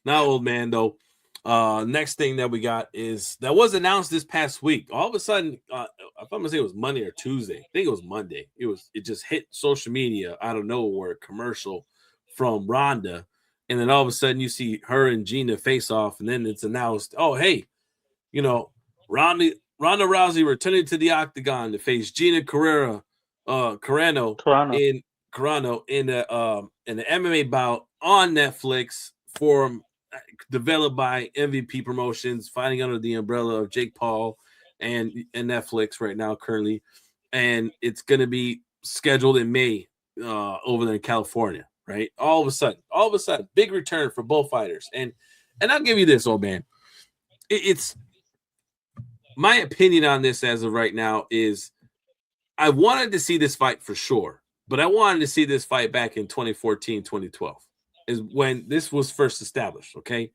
Now, old man, though. Next thing that we got is that was announced this past week. All of a sudden, if I'm gonna say it was Monday or Tuesday, I think it was Monday. It just hit social media out of nowhere, commercial from Ronda, and then all of a sudden you see her and Gina face off, and then it's announced, oh hey, you know, Ronda Rousey returning to the octagon to face Gina Carano Carano. in the MMA bout on Netflix for developed by MVP Promotions, fighting under the umbrella of Jake Paul and Netflix right now currently, and it's going to be scheduled in May over there in California. Right, all of a sudden, big return for both fighters, and I'll give you this, old man. It's my opinion on this as of right now is I wanted to see this fight for sure, but I wanted to see this fight back in 2014, 2012 is when this was first established. Okay,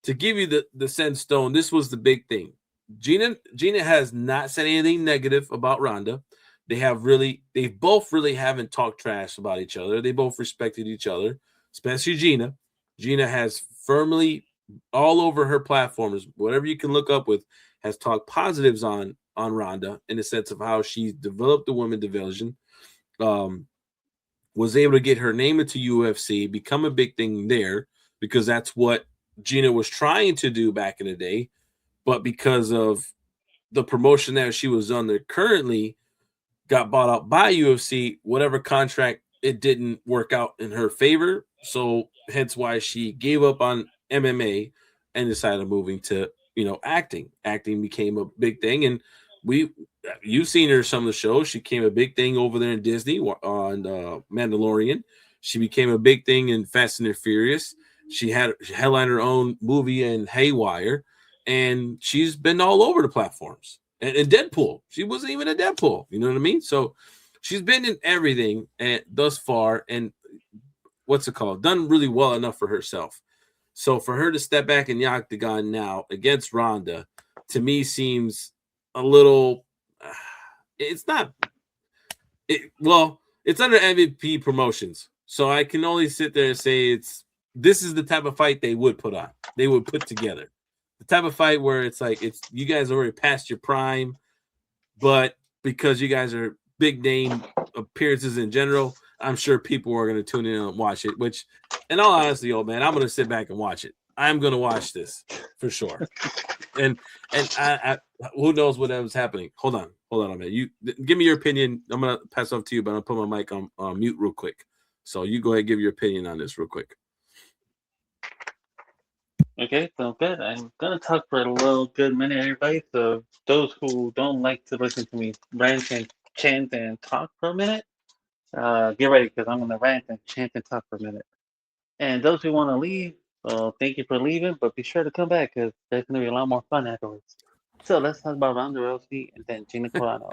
to give you the sense stone, this was the big thing. Gina has not said anything negative about Ronda. They both really haven't talked trash about each other. They both respected each other, especially Gina. Gina has firmly all over her platforms, whatever you can look up with, has talked positives on Ronda in the sense of how she developed the women division, um, was able to get her name into UFC, become a big thing there because that's what Gina was trying to do back in the day, but because of the promotion that she was under currently got bought out by UFC, whatever contract it didn't work out in her favor. So hence why she gave up on MMA and decided moving to, acting. Acting became a big thing. And we you've seen her some of the shows. She became a big thing over there in Disney on Mandalorian. She became a big thing in Fast and the Furious. She headlined her own movie in Haywire, and she's been all over the platforms. And Deadpool, she wasn't even a Deadpool. You know what I mean? So she's been in everything and thus far, and what's it called? Done really well enough for herself. So for her to step back in the octagon now against Ronda, to me seems a little. It's not. It's under MVP Promotions, so I can only sit there and say this is the type of fight they would put on. They would put together the type of fight where it's like it's you guys already past your prime, but because you guys are big name appearances in general, I'm sure people are going to tune in and watch it. Which, in all honesty, old man, I'm going to sit back and watch it. I'm going to watch this for sure. And who knows what was happening? Hold on, man. You give me your opinion. I'm going to pass off to you, but I'll put my mic on mute real quick. So you go ahead and give your opinion on this real quick. Okay, so good. I'm gonna talk for a little good minute, everybody. So those who don't like to listen to me rant and chant and talk for a minute, get ready because I'm gonna rant and chant and talk for a minute. And those who want to leave, well, thank you for leaving, but be sure to come back because there's gonna be a lot more fun afterwards. So let's talk about Ronda Rousey and then Gina Carano.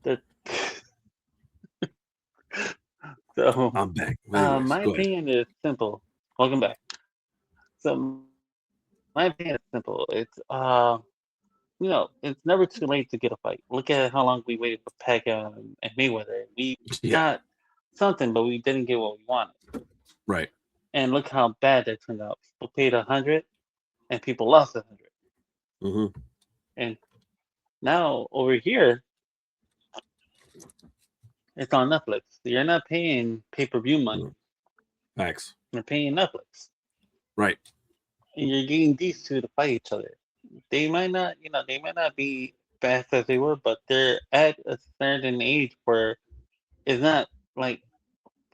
The, so, I'm back. Anyways, my go ahead. opinion is simple. Welcome back. So my opinion is simple. It's never too late to get a fight. Look at how long we waited for Pacquiao and Mayweather. We Yeah, got something, but we didn't get what we wanted. right. And look how bad that turned out. People paid 100, and people lost 100. Mm-hmm. And now over here, it's on Netflix. So you're not paying pay-per-view money. Facts. You're paying Netflix, Right. and you're getting these two to fight each other. They might not be fast as they were, but they're at a certain age where it's not like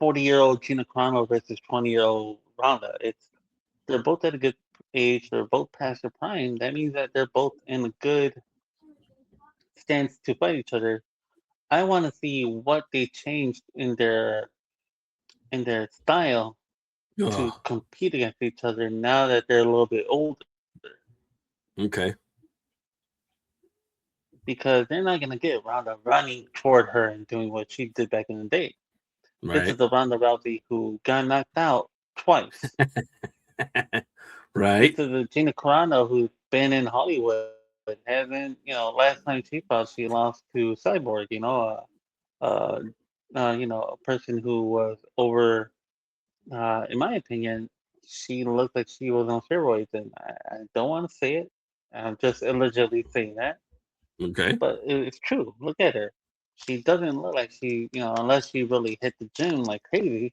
40-year-old Gina Carano versus 20-year-old Ronda. They're both at a good age. They're both past their prime. That means that they're both in a good stance to fight each other. I want to see what they changed in their style to Oh, compete against each other now that they're a little bit older. okay. Because they're not gonna get Ronda running toward her and doing what she did back in the day. This is Right. the Ronda Rousey who got knocked out twice. This Right. is the Gina Carano who's been in Hollywood. Hasn't, last time she fought, she lost to Cyborg. Uh, a person who was over, in my opinion. she looked like she was on steroids, and I don't want to say it. I'm just allegedly saying that, Okay. but it's true. Look at her. She doesn't look like she, unless she really hit the gym like crazy.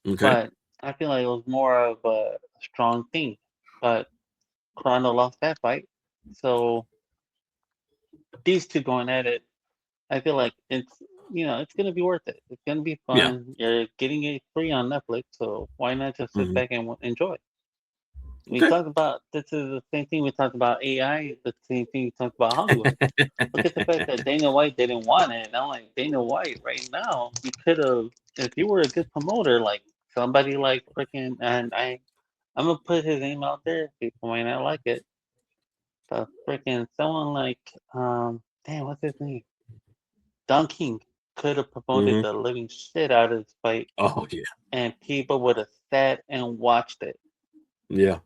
Okay. But I feel like it was more of a strong thing. But Carano lost that fight, so these two going at it. I feel like it's gonna be worth it. It's gonna be Yeah. fun. You're getting it free on Netflix, so why not just sit Hmm. back and enjoy? We Okay. talked about this is the same thing we talked about AI, the same thing we talked about Hollywood. Look at the fact that Dana White didn't want it. And I'm like, Dana White, right now, you could have, if you were a good promoter, like somebody like freaking, and I'm gonna put his name out there. People might not like it, but freaking someone like, damn, what's his name? Don King could have promoted Hmm. the living shit out of this fight, Oh yeah. and people would have sat and watched it. Yeah.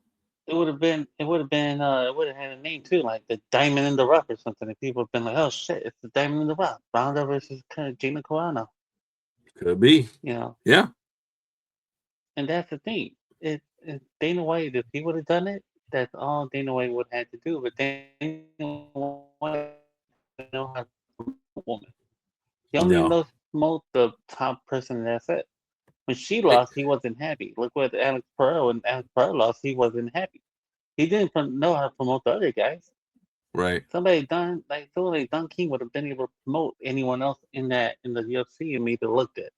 It would have had a name too, like the Diamond in the Rough or something. And people have been like, "Oh shit, it's the Diamond in the Rough, Ronda versus Gina Carano," Could be. you know. Yeah. And that's the thing. It Dana White, if he would have done it, that's all Dana White would have had to do. But Dana White doesn't know how to promote a woman. He only knows No. to promote the top person. And that's it. When she lost, he wasn't happy. Look what Alex Pereira, when Alex Pereira lost, he wasn't happy. He didn't know how to promote the other guys. Right. Somebody like Don King would have been able to promote anyone else in the UFC and made it look good.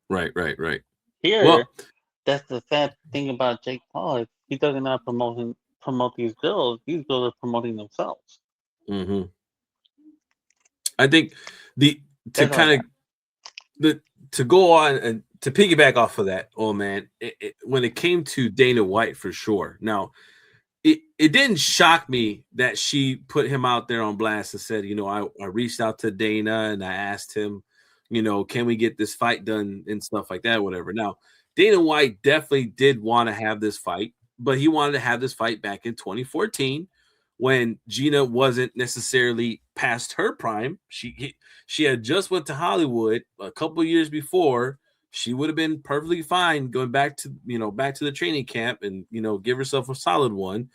Right. Right. Right. Here, Well. that's the sad thing about Jake Paul is he doesn't know how to promote these girls. These girls are promoting themselves. Hmm. I think the to That's all I kind got. of the to go on and to piggyback off of that, oh man, when it came to Dana White for sure. Now, it didn't shock me that she put him out there on blast and said, I reached out to Dana and I asked him, can we get this fight done and stuff like that, whatever. Now, Dana White definitely did want to have this fight, but he wanted to have this fight back in 2014 when Gina wasn't necessarily past her prime. She had just went to Hollywood a couple years before. She would have been perfectly fine going back to the training camp and give herself a solid one.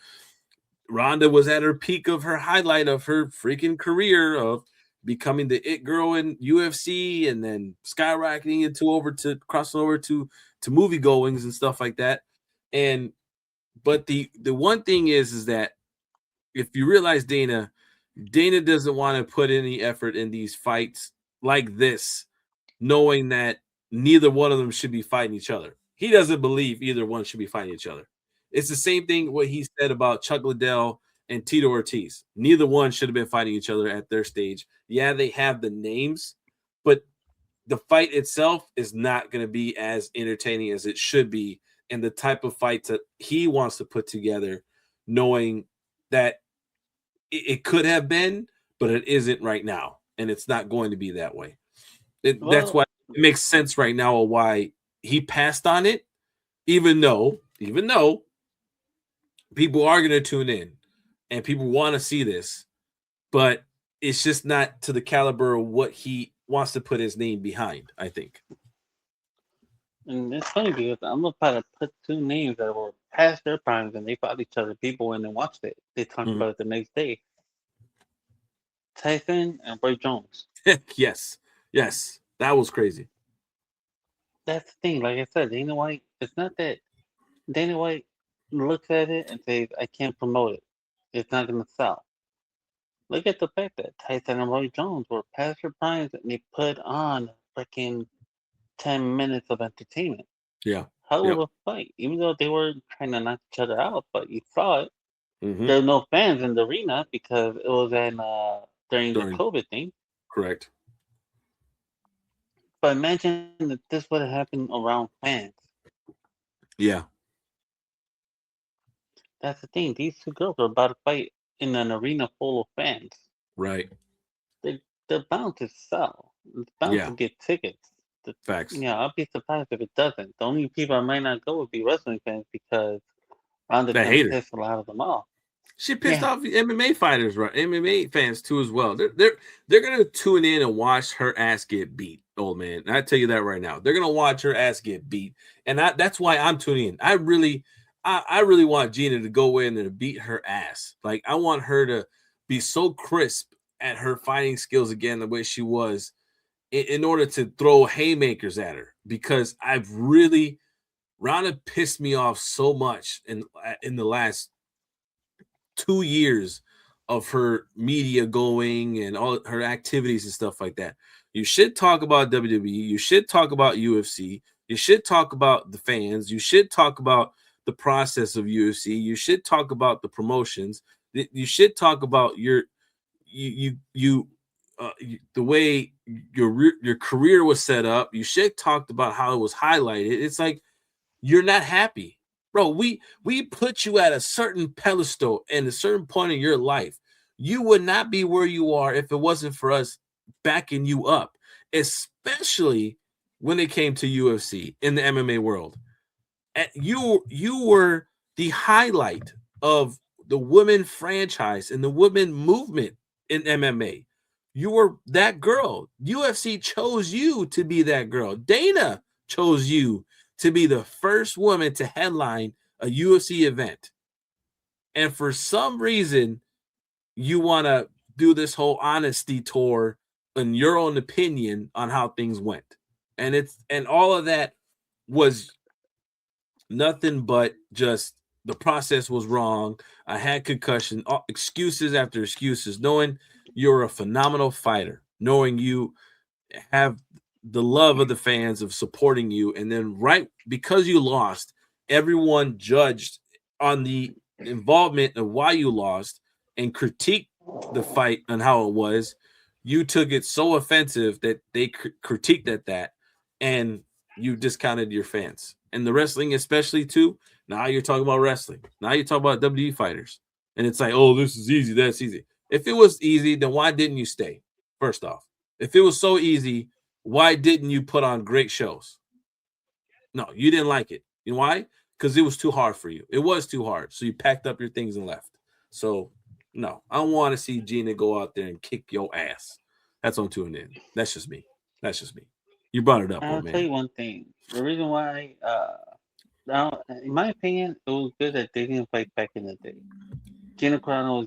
Ronda was at her peak of her highlight of her freaking career of becoming the it girl in UFC and then skyrocketing into over to crossing over to movie goings and stuff like that. And but the one thing is that if you realize Dana doesn't want to put any effort in these fights like this, knowing that neither one of them should be fighting each other. He doesn't believe either one should be fighting each other. It's the same thing what he said about Chuck Liddell and Tito Ortiz. Neither one should have been fighting each other at their stage. Yeah, they have the names, but the fight itself is not going to be as entertaining as it should be and the type of fights that he wants to put together, knowing that it could have been, but it isn't right now. And it's not going to be that way. That's Well, why it makes sense right now of why he passed on it, even though people are going to tune in and people want to see this, but it's just not to the caliber of what he wants to put his name behind, I think. and it's funny because I'm gonna try to put two names that were past their primes and they fought each other. People went and watched it. They talked Mhm. about it the next day. Tyson and Roy Jones. Yes. Yes. That was crazy. That's the thing. Like I said, Dana White. It's not that Dana White looks at it and says, "I can't promote it. It's not gonna sell." Look at the fact that Tyson and Roy Jones were past their primes and they put on freaking 10 minutes of entertainment. Yeah. Hell of Yep. a fight, even though they were trying to knock each other out, but you saw it. Hmm. There were no fans in the arena because it was during the During COVID thing. correct. But imagine that this would have happened around fans. Yeah. That's the thing. These two girls are about to fight in an arena full of fans. Right. They they're bound to sell. It's bound to Yeah. get tickets. Facts. I'll be surprised if it doesn't. The only people I might not go would be wrestling fans because Ronda's The gonna hater. piss a lot of them off. She pissed Yeah, off the MMA fighters, right? MMA fans too as well. They're gonna tune in and watch her ass get beat, old man. I tell you that right now. They're gonna watch her ass get beat, and that's why I'm tuning in. I really want Gina to go in and beat her ass. Like I want her to be so crisp at her fighting skills again, the way she was, in order to throw haymakers at her. Because I've really Ronda pissed me off so much in the last 2 years of her media going and all her activities and stuff like that. You should talk about WWE. You should talk about UFC. You should talk about the fans. You should talk about the process of UFC. You should talk about the promotions. You should talk about the way your career was set up. You should talk about how it was highlighted. It's like you're not happy, bro. We put you at a certain pedestal and a certain point in your life. You would not be where you are if it wasn't for us backing you up, especially when it came to UFC in the MMA world. And you were the highlight of the women franchise and the women movement in MMA. You were that girl. UFC chose you to be that girl. Dana chose you to be the first woman to headline a UFC event. And for some reason, you want to do this whole honesty tour in your own opinion on how things went. And all of that was nothing but just the process was wrong. I had concussion, excuses after excuses, knowing you're a phenomenal fighter, knowing you have the love of the fans of supporting you, and then right because you lost, everyone judged on the involvement of why you lost and critiqued the fight and how it was. You took it so offensive that they critiqued at that, and you discounted your fans and the wrestling, especially too. Now you're talking about wrestling. Now you're talking about WWE fighters, and it's like, oh, this is easy. That's easy. If it was easy, then why didn't you stay? First off, if it was so easy, why didn't you put on great shows? No, you didn't like it. You know why? Because it was too hard for you. It was too hard. So you packed up your things and left. So no, I want to see Gina go out there and kick your ass. That's on tuning in. That's just me. That's just me. You brought it up, I'll old tell man. you one thing. The reason why, now, in my opinion, it was good that they didn't fight back in the day. Gina Carano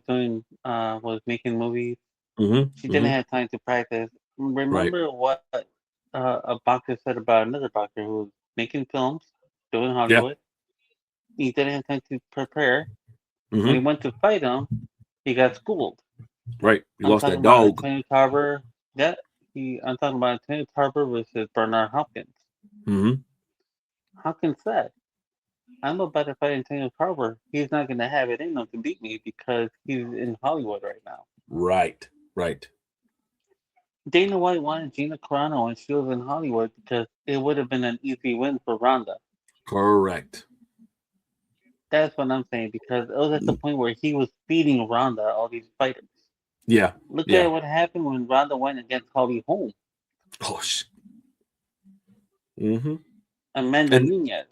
was making movies. She Mm-hmm. didn't Mm-hmm. have time to practice. Right. Remember what a boxer said about another boxer who was making films, doing Yeah. Hollywood. He didn't have time to prepare. When he Mm-hmm. went to fight him, he got schooled. Right. You I'm lost talking that about dog. Antonio Tarver. I'm talking about Antonio Tarver versus Bernard Hopkins. Mm-hmm. Hopkins said, "I'm about to fight Antonio Tarver. He's not going to have it in him to beat me because he's in Hollywood right now." Right. Right. Dana White wanted Gina Carano when she was in Hollywood because it would have been an easy win for Ronda. Correct. That's what I'm saying because it was at the point where he was feeding Ronda all these fighters. Yeah. Look Yeah. at what happened when Ronda went against Holly Holm, Oh, mm-hmm. Amanda And Nunez.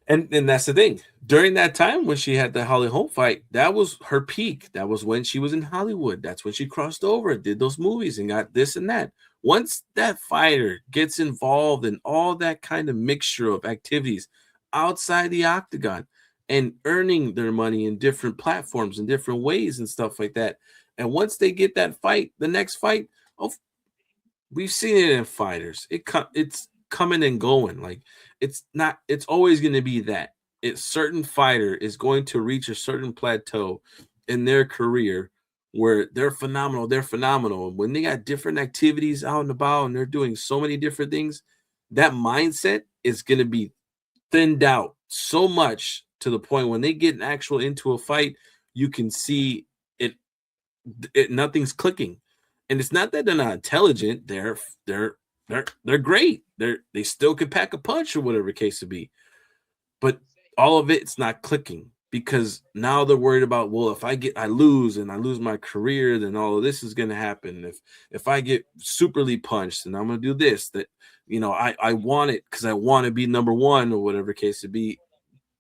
And that's the thing. During that time when she had the Holly Holm fight, that was her peak. That was when she was in Hollywood. That's when she crossed over, did those movies, and got this and that. Once that fighter gets involved in all that kind of mixture of activities outside the octagon and earning their money in different platforms in different ways and stuff like that, and once they get that fight, the next fight, oh, we've seen it in fighters. It's coming and going. Like it's not. It's always going to be that. It's certain fighter is going to reach a certain plateau in their career where they're phenomenal. They're phenomenal. When they got different activities out and about and they're doing so many different things, that mindset is going to be thinned out so much to the point when they get actual into a fight, you can see it nothing's clicking. And it's not that they're not intelligent. They're great. They still can pack a punch or whatever case to be. But all of it's not clicking because now they're worried about, well, if I lose and I lose my career, then all of this is gonna happen. If I get superly punched and I'm gonna do this, that I want it because I want to be number one or whatever case to be.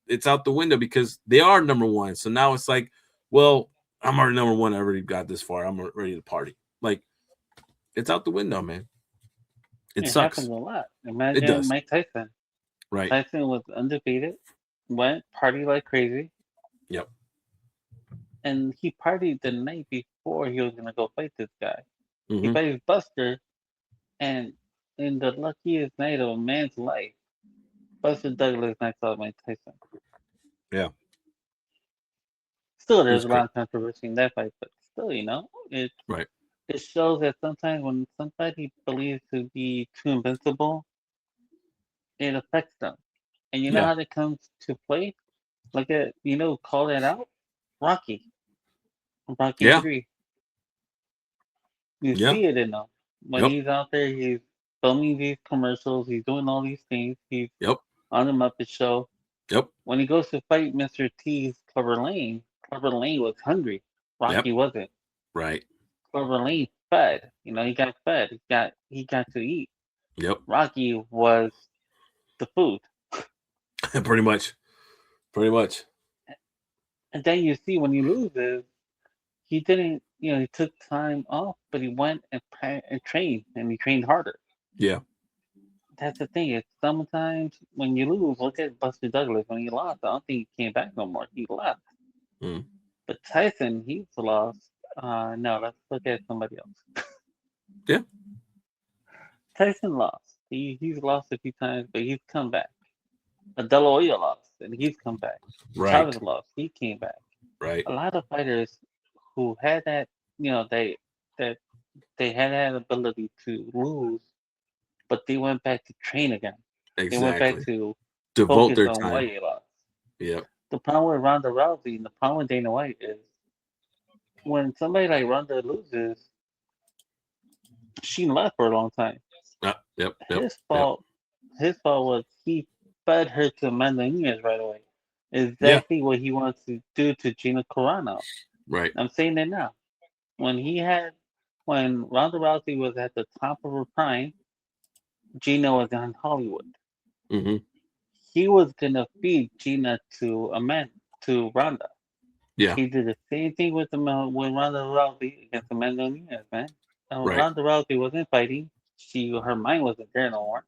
It's out the window because they are number one. So now it's like, well, I'm already number one. I already got this far. I'm ready to party. Like it's out the window, man. It It happens sucks. a lot. It Imagine does. Mike Tyson. Right. Tyson was undefeated. went party like crazy, Yep. and he partied the night before he was gonna go fight this guy. He Mm-hmm. fights Buster, and in the luckiest night of a man's life, Buster Douglas knocks out Mike Tyson. Yeah. Still, It there's was a great. lot of controversy in that fight, but still, Right. it shows that sometimes when somebody believes to be too invincible, it affects them. And you know Yeah. how that comes to play? Look at call that out. Rocky, Rocky Yeah. 3. You Yeah. see it in him when Yep. he's out there. He's filming these commercials. He's doing all these things. He's Yep. on the Muppet Show. Yep. When he goes to fight Mr. T's Clover Lane was hungry. Yep. Rocky wasn't. Right. Clover Lane fed. He got fed. He got to eat. Yep. Rocky was the food. Pretty much. Pretty much. And then you see when he loses, he didn't. He took time off, but he went and trained, and he trained harder. Yeah. That's the thing. It's sometimes when you lose, look at Buster Douglas. When he lost, I don't think he came back no more. He left. Mm. But Tyson, he's lost. No, let's look at somebody else. Yeah. Tyson lost. He's lost a few times, but he's come back. De La Hoya lost, and he's come back. Right. Chavez lost. He came back. Right. A lot of fighters who had that, that they had that ability to lose, but they went back to train again. They went back Exactly. to Devote focus their on why time. they lost. Yep. The problem with Ronda Rousey and the problem with Dana White is when somebody like Ronda loses, she left for a long time. Yep. Yep. His Yep. fault. His fault was he fed her to Amanda Nunes right away. Yeah. Exactly what he wants to do to Gina Carano. Right. I'm saying that now. When when Ronda Rousey was at the top of her prime, Gina was on Hollywood. Mm-hmm. He was gonna feed Gina to Ronda. Yeah. He did the same thing with Ronda Rousey against Amanda Nunes, man. Right. Ronda Rousey wasn't fighting. Her mind wasn't there no more.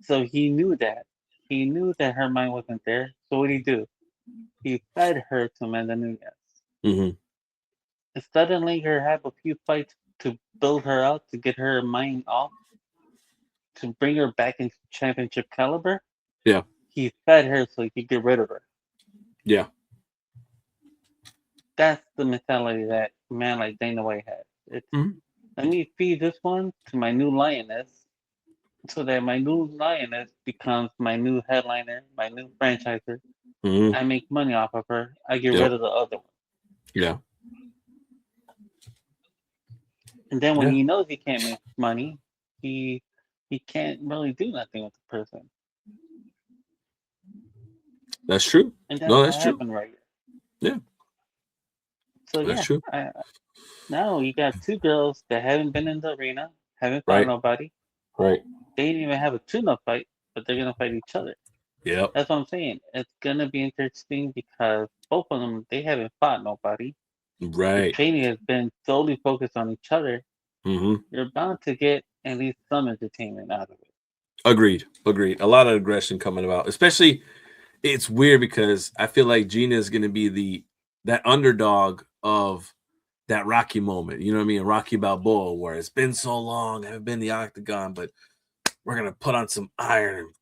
So he knew that. He knew that her mind wasn't there. So what did he do? He fed her to Amanda Nunes. Mm-hmm. Instead of letting her have a few fights to build her out, to get her mind off, to bring her back into championship caliber, Yeah. he fed her so he could get rid of her. Yeah. That's the mentality that a man like Dana White has. It's Mm-hmm. let me feed this one to my new lioness so that my new lioness becomes my new headliner, my new franchiser. Mm-hmm. I make money off of her. I get Yep. rid of the other one. Yeah. And then when Yeah. he knows he can't make money, he he can't really do nothing with the person. That's true. And that's No, what that's true. happened right Yeah. here. So That's yeah, true. now you got two girls that haven't been in the arena, haven't fought Right. nobody. Right. They didn't even have a tune-up fight, but they're gonna fight each other. Yep. That's what I'm saying. It's gonna be interesting because both of them they haven't fought nobody. The Right. training has been solely focused on each other. Mm-hmm. You're bound to get at least some entertainment out of it. Agreed. Agreed. A lot of aggression coming about. Especially, it's weird because I feel like Gina is going to be that underdog of that Rocky moment. You know what I mean? Rocky Balboa, where it's been so long, I haven't been in the octagon, but we're gonna put on some iron and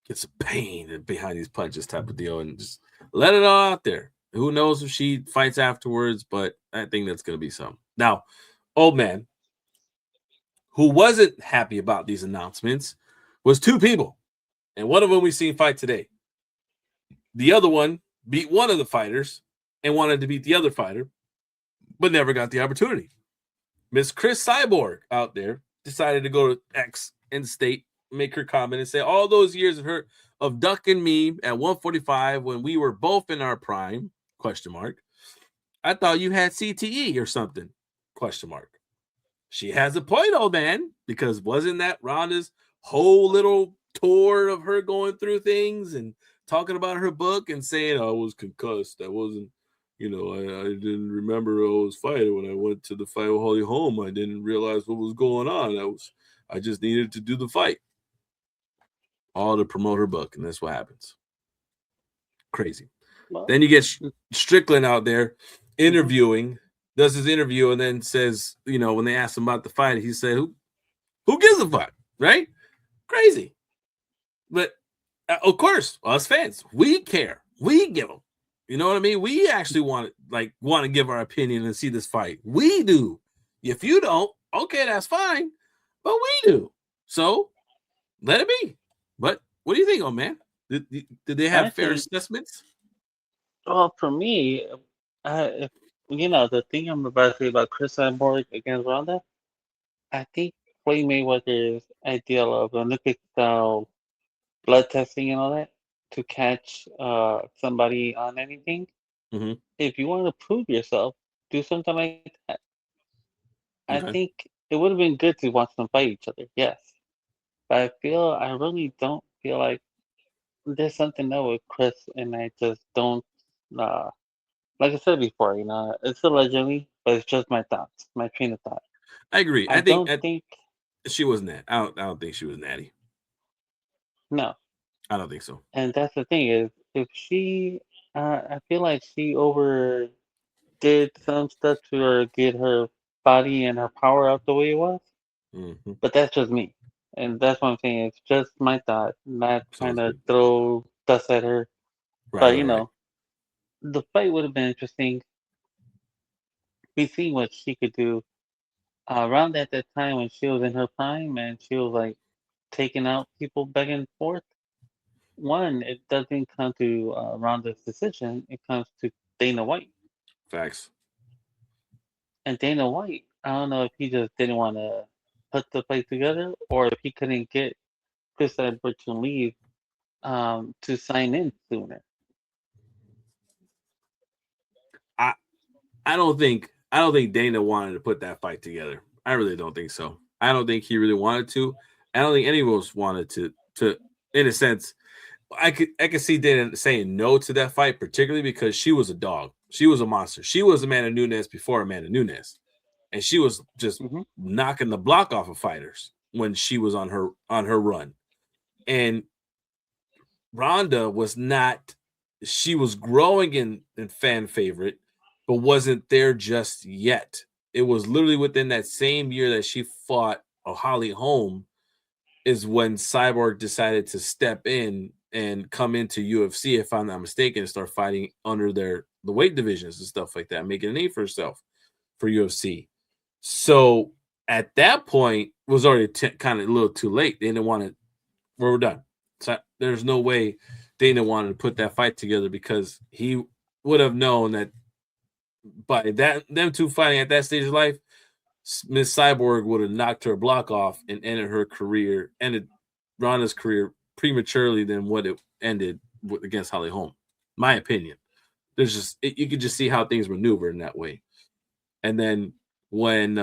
get some pain behind these punches, type of deal, and just let it all out there. Who knows if she fights afterwards? But I think that's gonna be some. Now, old man, who wasn't happy about these announcements, was two people, and one of them we seen fight today. The other one beat one of the fighters and wanted to beat the other fighter, but never got the opportunity. Miss Chris Cyborg out there decided to go to X and state, make her comment and say, all those years of her of ducking me at 145 when we were both in our prime, question mark. I thought you had CTE or something, question mark. She has a point, old man, because wasn't that Ronda's whole little tour of her going through things and talking about her book and saying I was concussed. I wasn't, I didn't remember I was fighting when I went to the fight with Holly Holm. I didn't realize what was going on. I just needed to do the fight. All to promote her book, and that's what happens. Crazy. Well, Then you get Strickland out there mhm. interviewing, does his interview, and then says, when they asked him about the fight, he said, "Who gives a fuck?" Right? Crazy. But of course, us fans, we care. We give them. You know what I mean? We actually want to give our opinion and see this fight. We do. If you don't, okay, that's fine. But we do. So let it be. But what do you think, oh man? Did they I have fair think, assessments? well, for me, if, the thing I'm about to say about Chris Cyborg against Ronda, I think Floyd Mayweather's ideal of Olympic style blood testing and all that to catch somebody on anything. Mm-hmm. If you want to prove yourself, do something like that. I Okay. think it would have been good to watch them fight each other, yes. But I really don't feel like there's something up with Chris, and I just don't. Uh, like I said before, it's allegedly, but it's just my thoughts, my train of thought. I agree. I I think don't think she was not. I don't think she was natty. no, I don't think so. and that's the thing is if she, I feel like she overdid some stuff to her get her body and her power out the way it was. Mm-hmm. But that's just me. And that's what I'm saying. It's just my thought, not trying Sounds to good. throw dust at her. Right, But, right, right. the fight would have been interesting. We seen what she could do around at that time when she was in her prime and she was like taking out people back and forth. One, it doesn't come to Ronda's decision, it comes to Dana White. Facts. And Dana White, I don't know if he just didn't want to put the fight together or if he couldn't get Chris Edwards to leave to sign in sooner. I I don't think Dana wanted to put that fight together. I really don't think so. I don't think he really wanted to. I don't think any of us wanted to in a sense. I could see Dana saying no to that fight, particularly because she was a dog. She was a monster. She was Amanda Nunes before Amanda Nunes. And she was just Hmm. knocking the block off of fighters when she was on her run. And Ronda was not. She was growing in fan favorite, but wasn't there just yet. It was literally within that same year that she fought Holly Holm is when Cyborg decided to step in and come into UFC, if I'm not mistaken, and start fighting under the weight divisions and stuff like that, making a name for herself for UFC. So at that point, it was already kind of a little too late. They didn't want to. We're done. So there's no way Dana wanted to put that fight together because he would have known that by that them two fighting at that stage of life, Miss Cyborg would have knocked her block off and ended Ronda's career prematurely than what it ended against Holly Holm. My opinion. You could just see how things maneuver in that way. And then when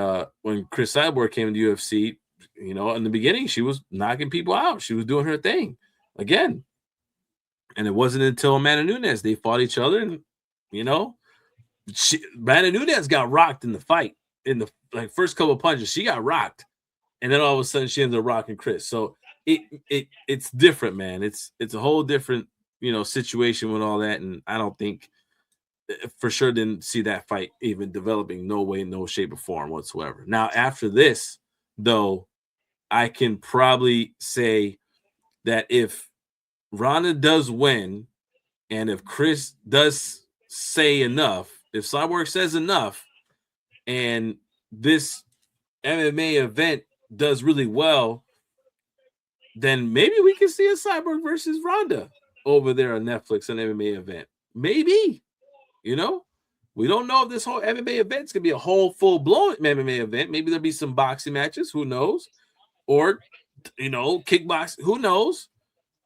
Chris Cyborg came to UFC, in the beginning she was knocking people out. She was doing her thing again. And it wasn't until Amanda Nunes they fought each other, and you know, Amanda Nunes got rocked in the fight in the first couple of punches. She got rocked, and then all of a sudden she ended up rocking Chris. So it's different, man. It's a whole different situation with all that, and I don't think for sure didn't see that fight even developing no way, no shape or form whatsoever. Now after this, though, I can probably say that if Ronda does win, and if Chris does say enough, if Cyborg says enough, and this MMA event does really well, then maybe we can see a Cyborg versus Ronda over there on Netflix, an MMA event. Maybe, you know, we don't know if this whole MMA event is gonna be a whole full blown MMA event. Maybe there'll be some boxing matches. Who knows? Or kickboxing. Who knows?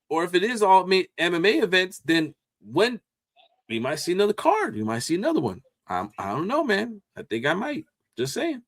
Or if it is all MMA events, then when we might see another card, we might see another one. I don't know, man. I think I might. Just saying.